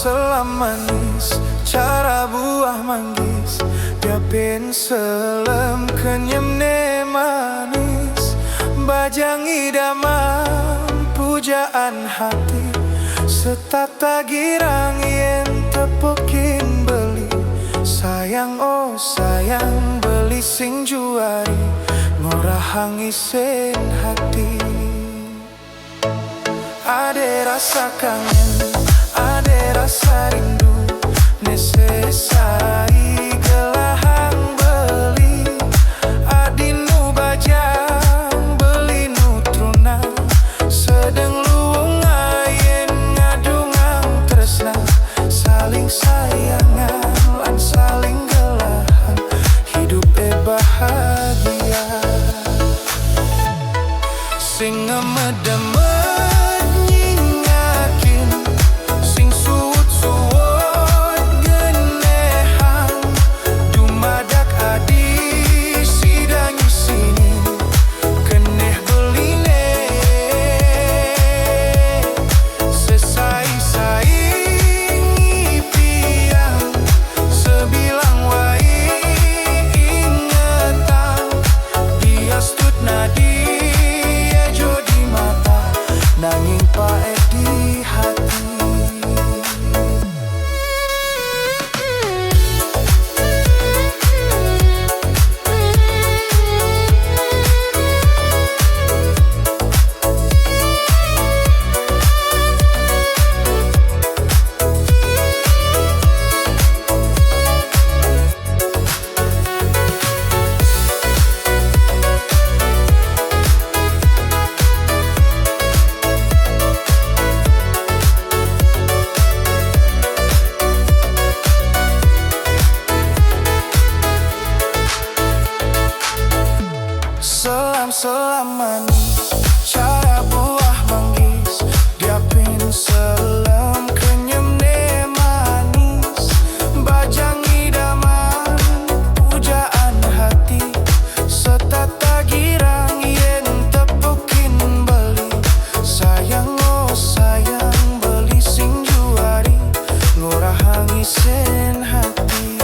selam manis, cara buah manggis, diapin selam kenyam ne manis, bajang idaman pujaan hati, setata girang yen tepukin beli. Sayang oh sayang beli sing juari, ngorahang isen hati. Ada rasa kangen, ada rasa rindu, nesesai gelahang beli. Adinu bajang beli nutruna, sedeng luwung ayen ngadungang tresna, saling sayangan lan saling gelahang, hidup bahagia. Sing ngemedemet nanging pae di hati. Selam manis, cara buah manggis, diapin selam kenyam ne manis, bajang idaman pujaan hati, setata girang yen tepukin beli. Sayang oh sayang beli sing juari, ngorahang isen hati.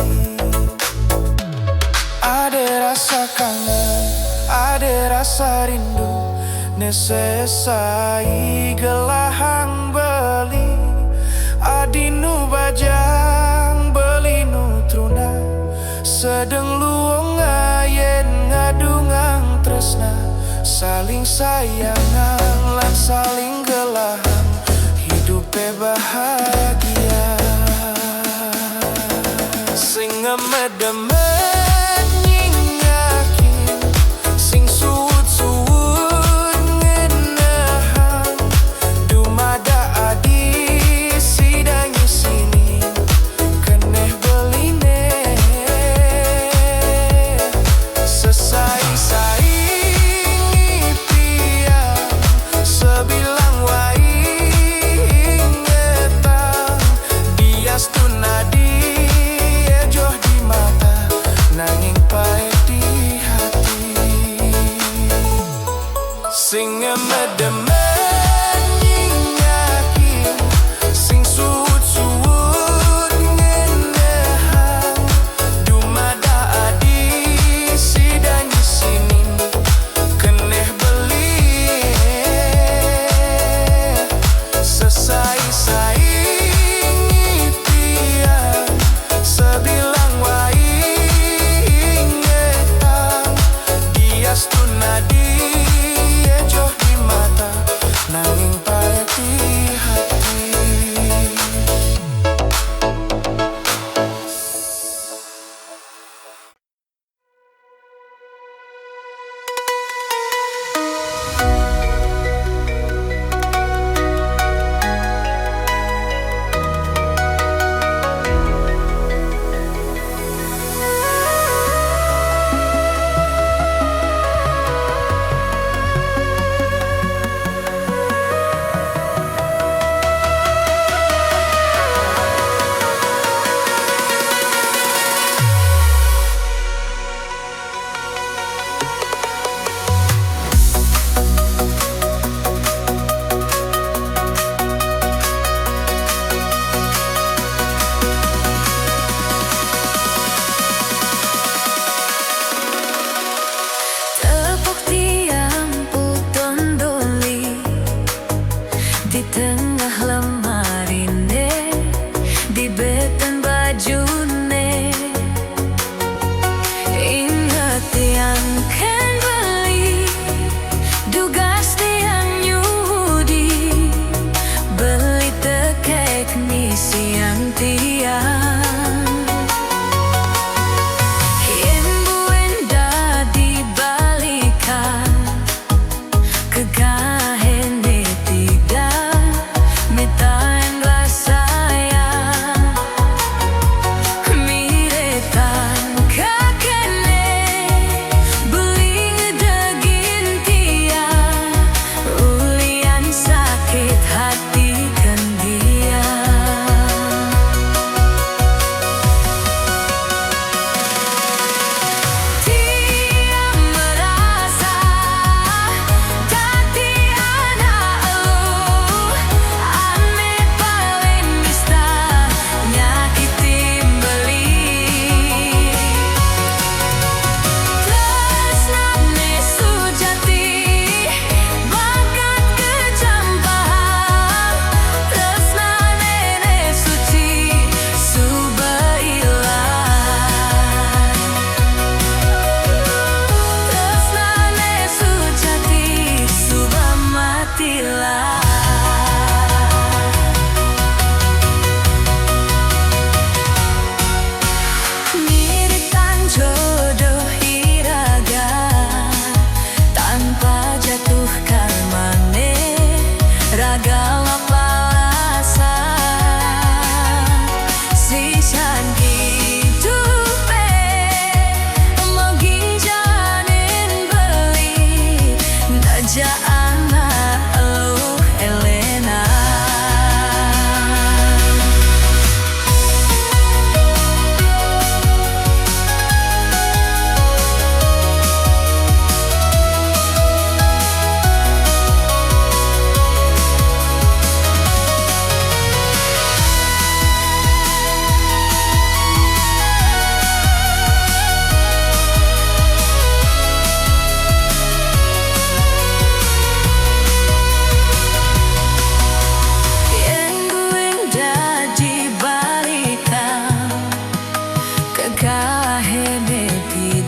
Ada rasa kangen, ada rasa rindu, nesesai gelahang beli. Adinu bajang beli nutruna, sedeng luwung ayen ngadungang tresna, saling sayangan lan saling gelahang, hidup bahagia. Sing ngemedemet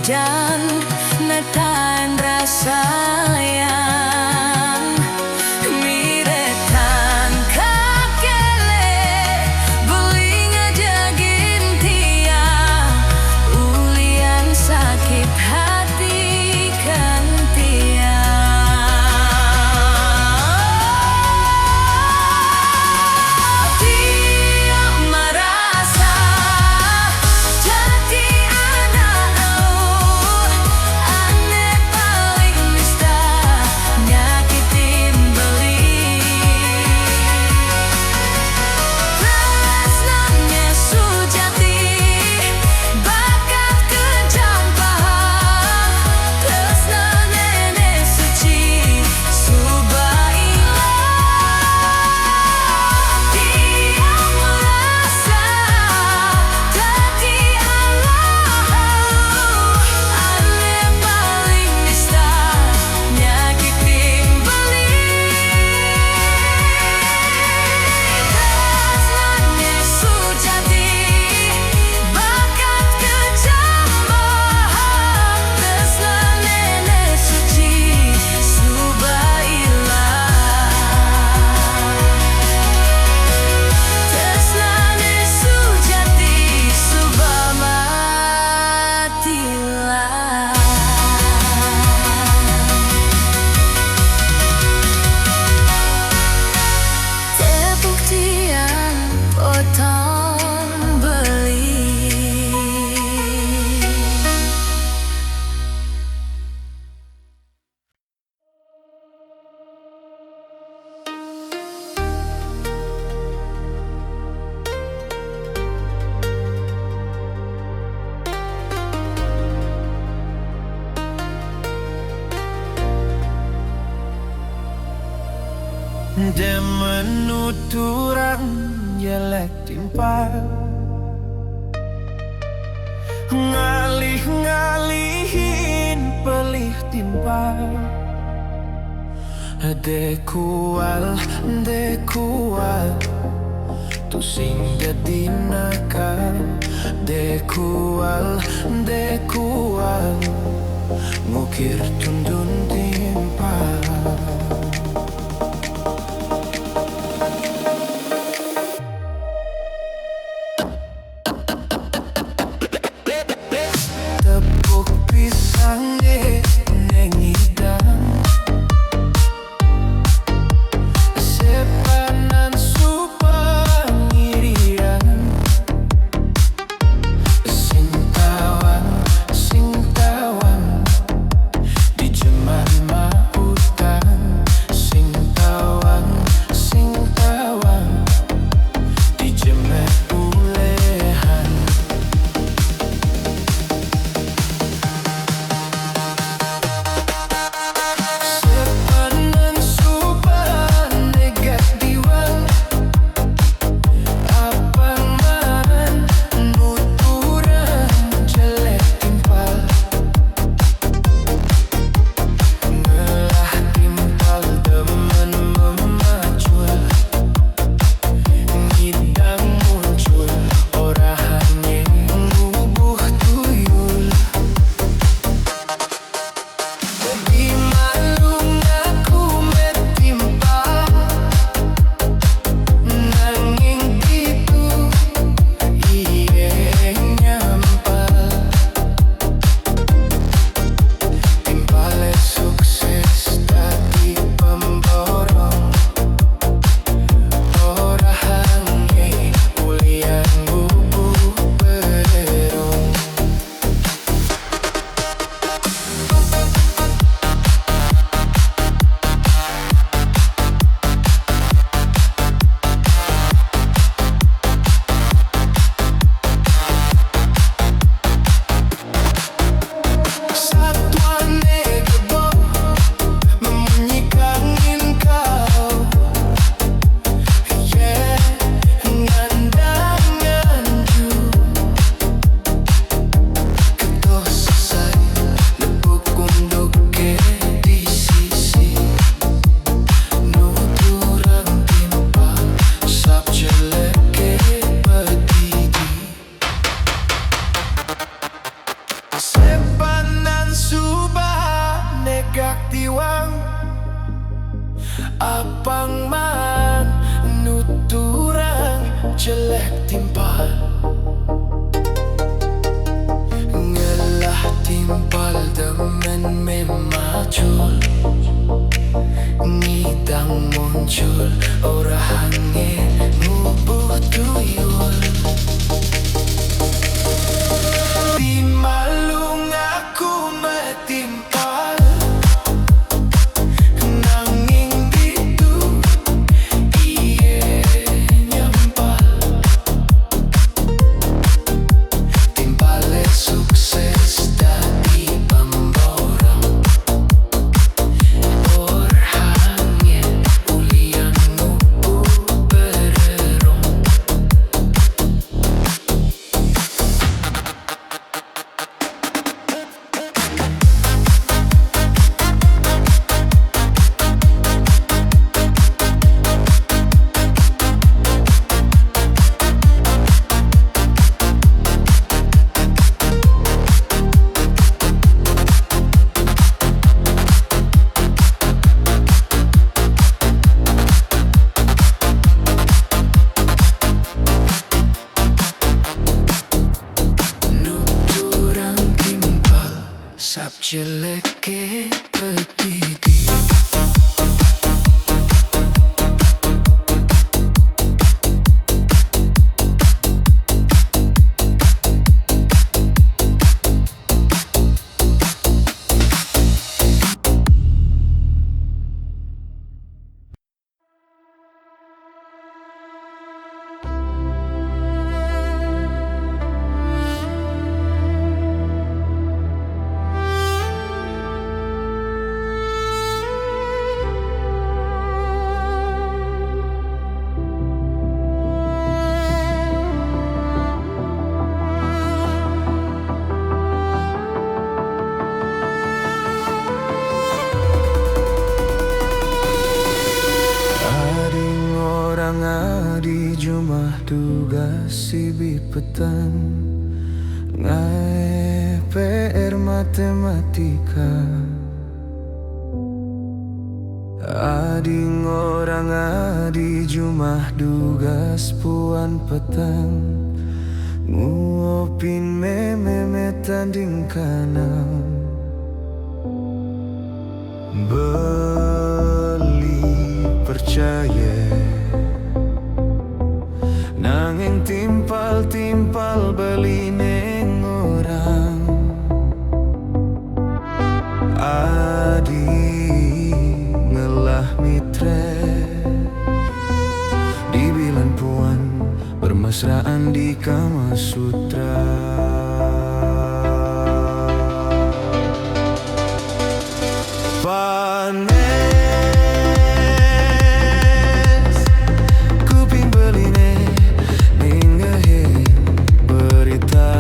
hujan netan rasa yang miretan kakele beling aja gintia ulian sakit hati kan Dia menuturang jelek timpal ngalih-ngalihin pelih timpal dekual tu sing jadi nakal dekual ngukir tundun timpal. Sepan jelek timpal, ngelah timpal demen memacul, ngidang muncul ora angin nubuh tuyul. Di malung aku metimpal, nanging ditu iye nyempal. Timpale sukses dadi pemborong, orangnya ulian nubuh bererong. Nuturang timpal, sap jeleke petiti. Ading orang adi jumah tugas sibi petang, ngae PR matematika. Ading orang adi jumah tugas puan petang, nguopin meme tanding kanang. Beli percaya, nanging timpal-timpal beli neng orang. Adi ngelah mitre, dibilang puan bermesraan di Kama Sutra. Panes kuping beline ninggahin berita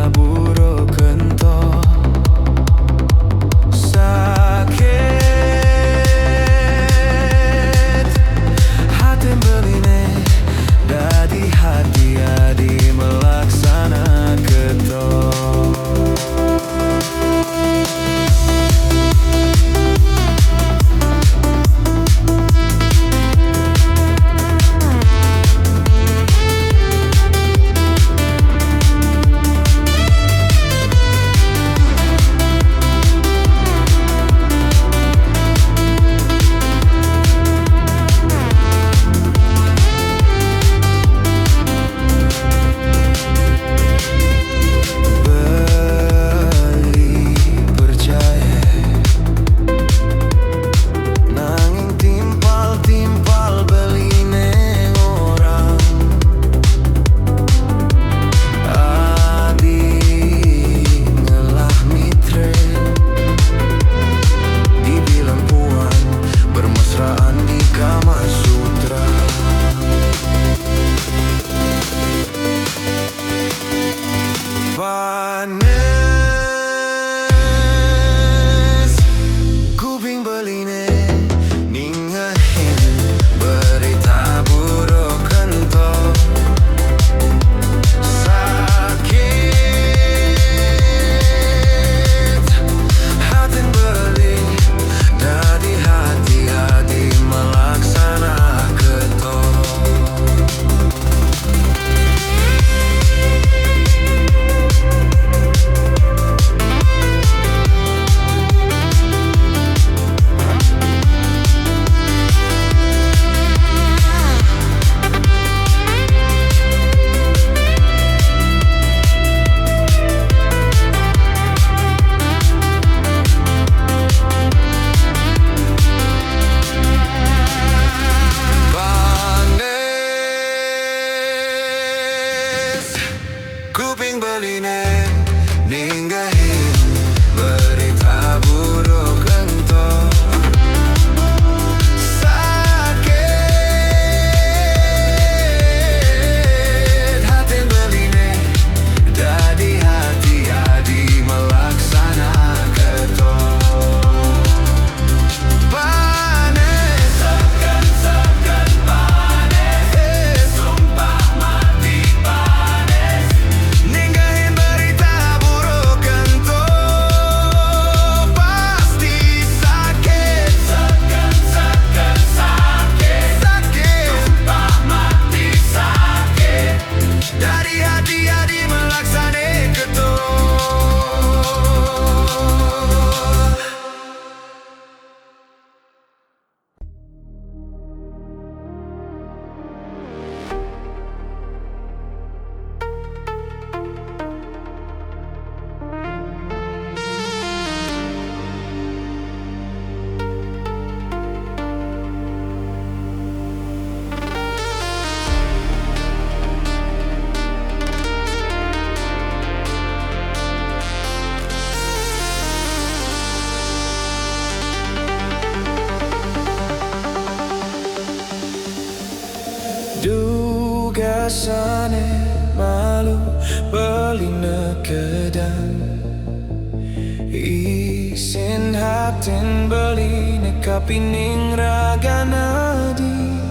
batin beli nekapining raganadi.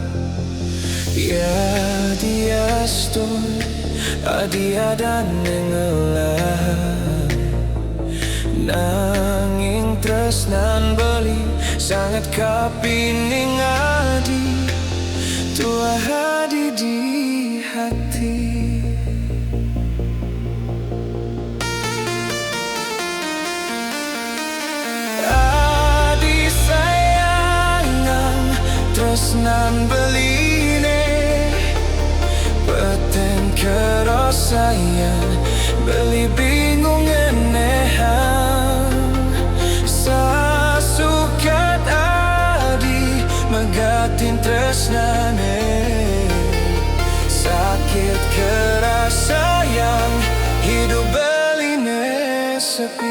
Ya dia stun adia dan nengelah nanging tresnan beli sangat kapining adi. Tua hadi di hati. Adi sayangan tresnan beline peten keros sayang beli bingung enehan sasukat adi megatin tresnane sakit keras sayang hidup beline sepi.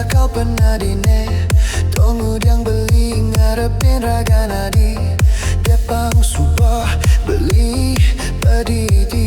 Kau pernah dine tunggu yang beli ngarepin raga nadi depang subah beli pedidi.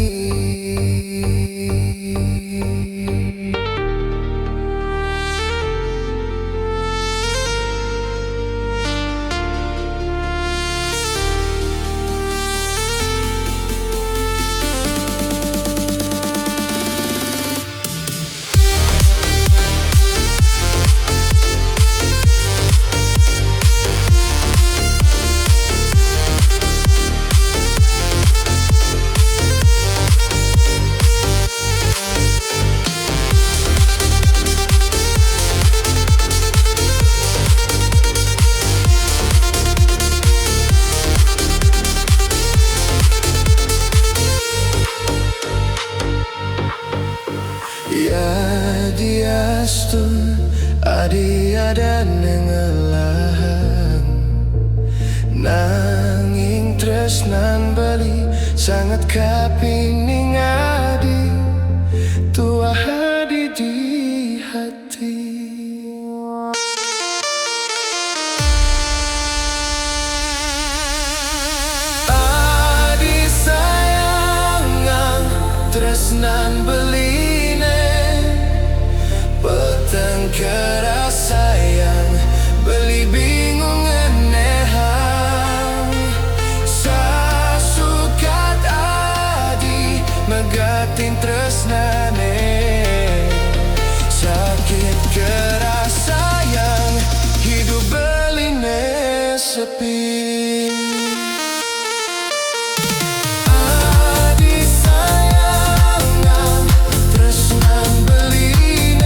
Ya dia stun adia dan nengelah nanging tresnan beli sangat kapining adi tua hadi di hati. Adi sayangan tresnan beli keras sayang beli bingung enehan sasukat adi megatin tresnane sakit keras sayang hidup beline sepi. Adi sayangan tresnan beline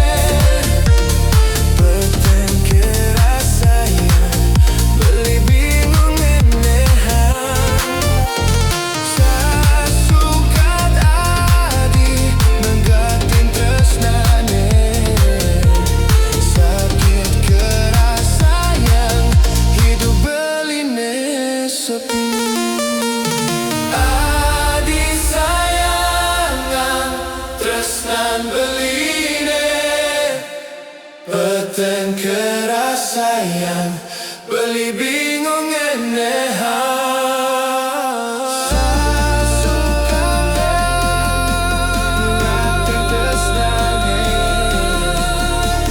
peten keras sayang beli bingung enehan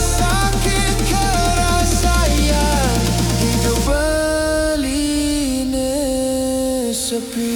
sakit keras sayang hidup beline sepi.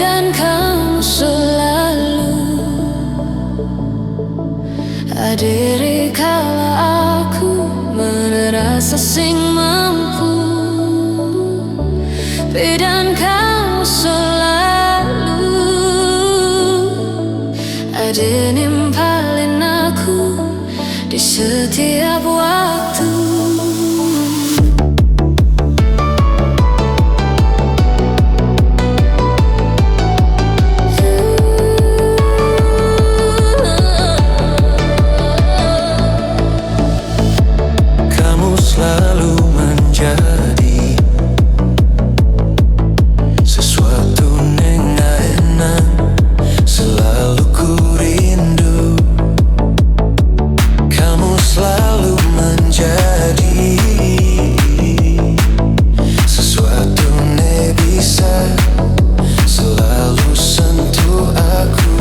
Dan kamu selalu hadiri kala aku merasa sing mampu. Dan kamu selalu ada nimpalin aku di setiap waktu. Selalu menjadi sesuatu yang enak, selalu ku rindu. Kamu selalu menjadi sesuatu yang bisa selalu sentuh aku.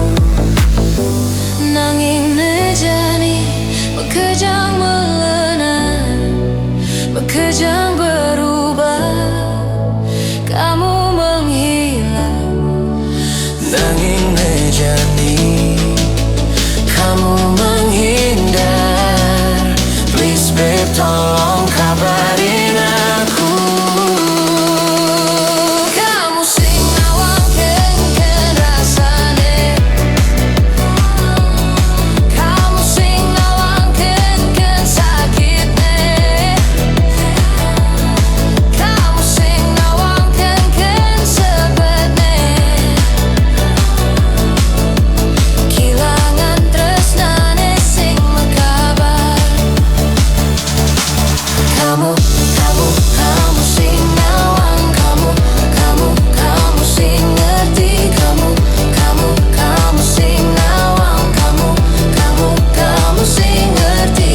Nanging nejani bekejang kejang berubah, kamu menghilang. Nanging nejani kamu menghindar. Please babe, tolong kabarin aku. Kamu sing nawangkeun rasane, kamu sing nawangkeun sakitne, kamu sing nawangkeun sebetne, kilangan tresnane sing mekabar. Kamu sing nawang, kamu sing ngerti, kamu sing nawang, kamu sing ngerti.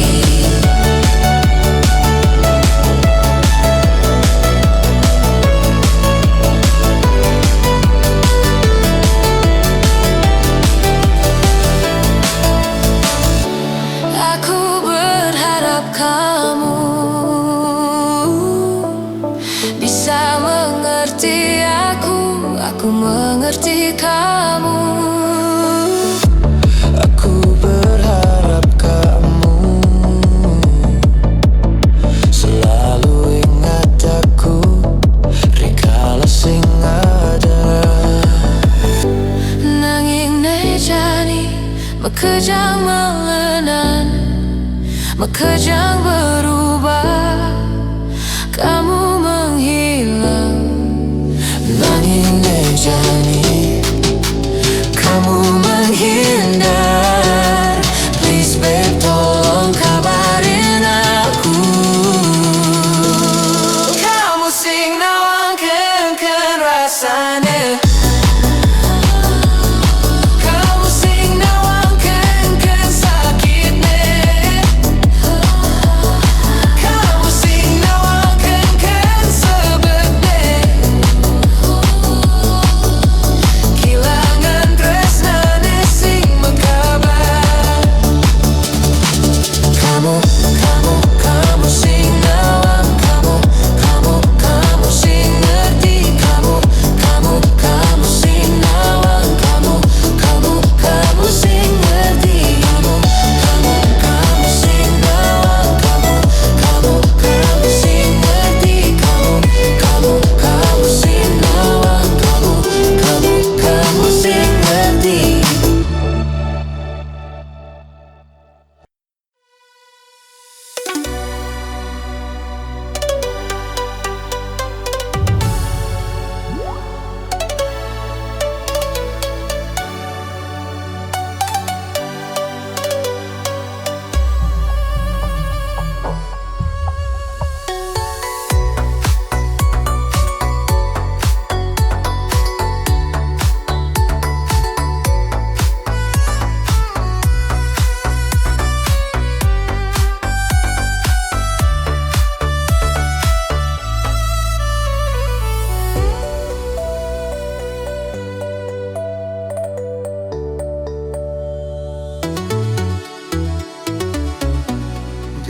Aku berharap kamu bisa mengerti aku mengerti kamu. Aku berharap kamu selalu ingat aku, rikala sing ada. Nanging nejani mekejang melenan, mekejang berubah, kamu menghilang. Nanging nejani kamu menghindar. Please babe, tolong kabarin aku. Kamu sing nawangkeun rasane, kamu sing nawangkeun sakitne, kamu sing nawangkeun sebetne, kilangan tresnane sing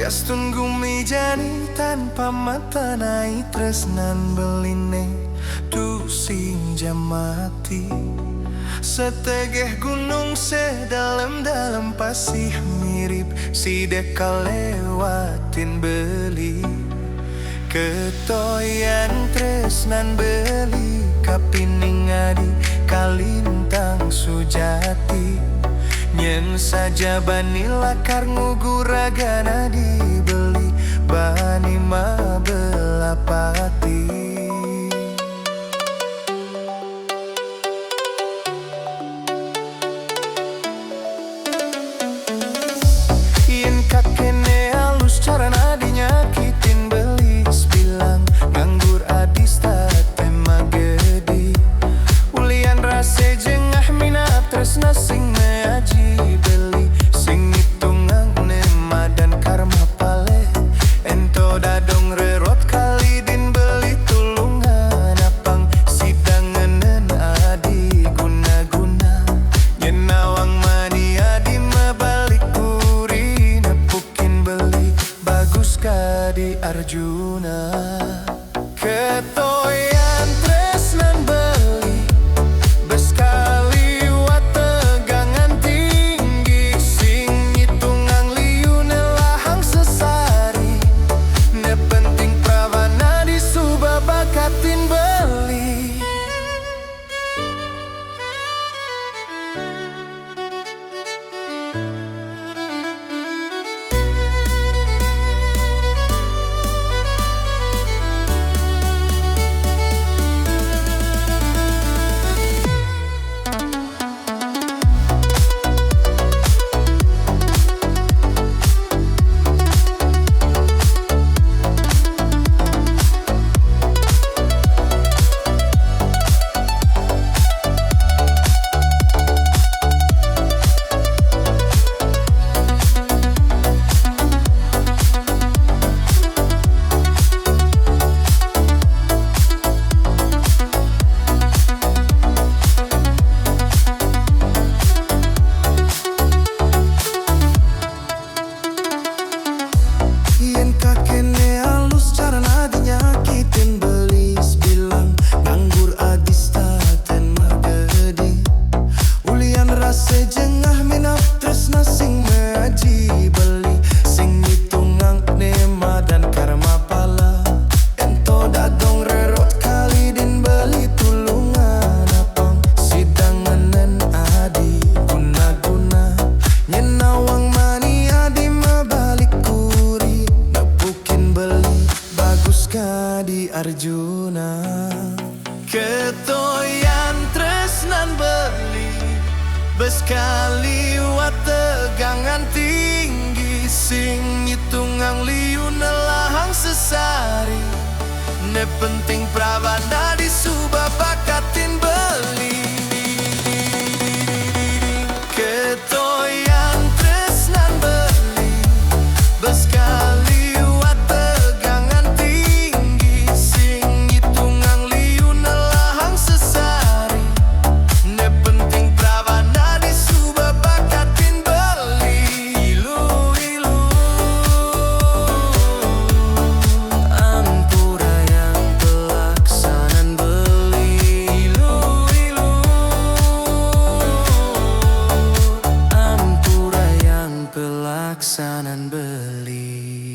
Gastun gumijani tanpa mata nai tresnan beline tu sing jamati. Setegeh gunung sedalam-dalam pasih mirip si deka lewatin beli. Ketoyan tresnan beli kapining adi kalintang sujati. Nyen saja bani lakar nguguragana dibeli bani mabelapati. Yen kakene halus cara dinyakitin belis bilang nganggur adis tema gede. Ulian rase jengah minat tresna sing meaji beli sing hitungan nema dan karma pale. Ento dadong rerot kali din beli tulungan apang sidanganen adi guna-guna. Nyenawang mani adi mabalik puri nepukin beli bagus kadi Arjuna. Ketoyan tresnan beli beskali wategangan tinggi sing hitungang liu nelahang sesari. Ne penting prawana disuba bakatin beli. Yen kakene halus cara dinyakitin belis bilang nganggur adis taten magedi. Ulian rase jengah minat tresna sing meaji beli sing hitungang nema dan karma pala. Ento dadong rerot kali din beli tulungan apang sidanganen adi guna-guna. Nyenawang mani adi mabalik kuri nepukin beli bagus kadi Arjuna. Ketoyan tresnan beli beskali wategangan tinggi sing hitungang liu nelahang sesari. Ne penting pravana disuba bakatin beli. Ketoyan tresnan beli beskali wategangan tinggi sing hitungang liu nelahang sesari. Ne penting prawana disuba bakatin beli. Ilu-ilu ampura yang pelaksanaan beli. Ilu-ilu ampura yang pelaksanaan beli.